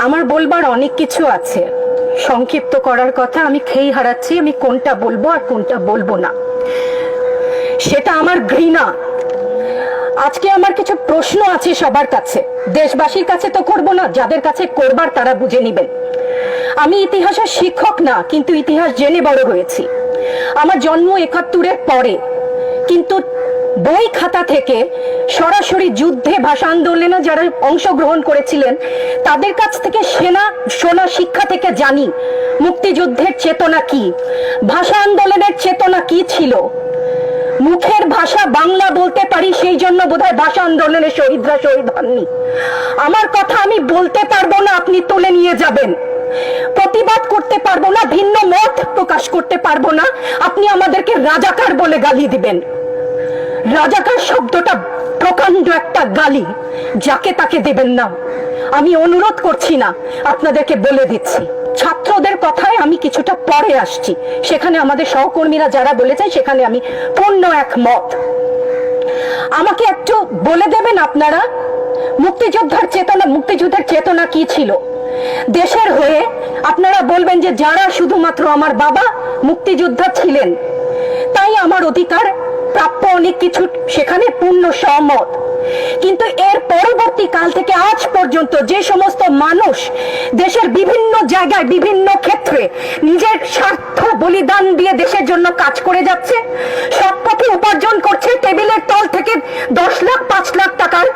আমার বলবার অনেক কিছু আছে, সংক্ষিপ্ত করার কথা। আমি খেই হারাচ্ছি আমি কোনটা বলবো আর কোনটা বলবো না, সেটা আমার ঘৃণা। আজকে আমার কিছু প্রশ্ন আছে সবার কাছে, দেশবাসীর কাছে তো করবো না, যাদের কাছে করবার তারা বুঝে নিবেন। আমি ইতিহাসের শিক্ষক না, কিন্তু ইতিহাস জেনে বড় হয়েছি। আমার জন্ম ৭১-এর পরে, কিন্তু বই খাতা থেকে সরাসরি যুদ্ধে, ভাষা আন্দোলনে যারা অংশগ্রহণ করেছিলেন তাদের কাছ থেকে শোনা শিক্ষা থেকে জানি মুক্তিযুদ্ধের চেতনা কি, ভাষা আন্দোলনের চেতনা কি ছিল। মুখের ভাষা বাংলা বলতে পারি, সেই জন্য বোধহয় ভাষা আন্দোলনের শহীদরা শহীদ হননি। আমার কথা আমি বলতে পারবো না, আপনি তুলে নিয়ে যাবেন। প্রতিবাদ করতে পারবো না, ভিন্ন মত প্রকাশ করতে পারবো না, আপনি আমাদেরকে রাজাকার বলে গালি দিবেন। রাজাকার শব্দটা প্রকাণ্ড একটা গালি, যাকে তাকে দেবেন না। আমি অনুরোধ করছি না, আপনাদেরকে বলে দিচ্ছি। ছাত্রদের কথায় আমি কিছুটা পরে আসছি, সেখানে আমাদের সহকর্মীরা যারা বলেছেন সেখানে আমি পূর্ণ একমত। আমাকে একটু বলে দেবেন আপনারা, মুক্তিযুদ্ধের চেতনা কি ছিল দেশের হয়ে। আপনারা বলবেন যে যারা শুধুমাত্র আমার বাবা মুক্তিযোদ্ধা ছিলেন তাই আমার অধিকার প্রাপ্য অনেক কিছু, সেখানে পূর্ণ সহমত। কিন্তু এর পরবর্তী কাল থেকে আজ পর্যন্ত যে সমস্ত মানুষ দেশের বিভিন্ন জায়গায় বিভিন্ন ক্ষেত্রে নিজের স্বার্থ বলিদান দিয়ে দেশের জন্য কাজ করে যাচ্ছে, সব পথে উপার্জন করছে, টেবিলের তল থেকে 10 লাখ 5 লাখ টাকার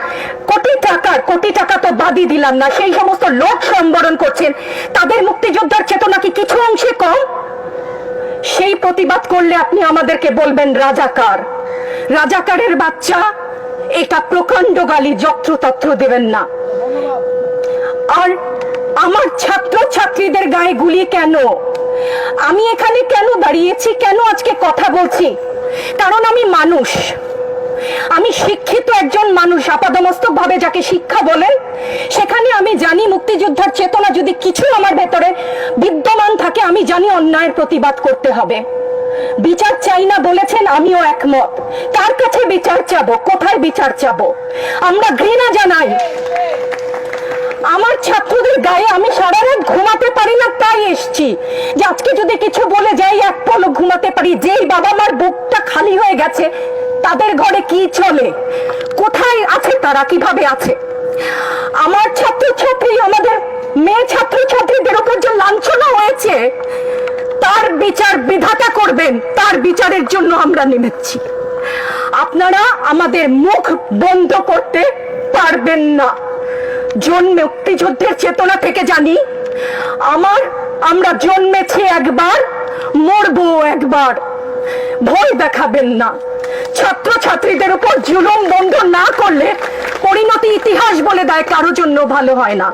কোটি টাকা তো বাদই দিলাম না, সেই সমস্ত লোক সম্বরণ করছেন, তাদের মুক্তিযোদ্ধার চেতনা কি কিছু অংশে কম? সেই প্রতিবাদ করলে আপনি আমাদেরকে বলবেন রাজাকার। রাজাকারের বাচ্চা, এটা প্রকাণ্ড গালি, যত্রতত্র দেবেন না। আর আমার ছাত্র ছাত্রীদের গায়ে গুলি কেন? আমি এখানে কেন দাঁড়িয়েছি, কেন আজকে কথা বলছি? কারণ আমি মানুষ, আমি শিক্ষিত একজন মানুষ, আপাদমস্তক ভাবে যাকে শিক্ষা বলেন। সেখানে আমি জানি মুক্তিযোদ্ধার চেতনা যদি কিছু আমার ভেতরে বিদ্যমান থাকে, আমি জানি অন্যায়ের প্রতিবাদ করতে হবে। বিচার চাই না বলেছেন, আমিও একমত। কার কাছে বিচার চাবো, কোথায় বিচার চাবো? আমরা ঘৃণা জানাই। আমার ছাত্রদের গায়ে আমি সারা রাত ঘুমাতে পারি না, তাই এসছি যে আজকে যদি কিছু বলে যাই এক পলক ঘুমাতে পারি। যেই বাবা মার বুকটা খালি হয়ে গেছে, তাদের ঘরে কি চলে, কোথায় আছে তারা, কিভাবে আছে? আমার ছাত্রছাত্রী, আমাদের মেয়ে ছাত্রছাত্রীদের উপর যে লাঞ্ছনা হয়েছে, তার বিচার বিধাতা করবেন, তার বিচারের জন্য আমরা নেমেছি। আপনারা আমাদের মুখ বন্ধ করতে পারবেন না। মুক্তিযুদ্ধের চেতনা থেকে জানি, আমরা জন্মেছি একবার, মরবো একবার। ভয় দেখাবেন না। ছাত্রছাত্রীদের উপর জুলুম বন্ধ না করলে পরিণতি ইতিহাস বলে দেয় কারোর জন্য ভালো হয় না।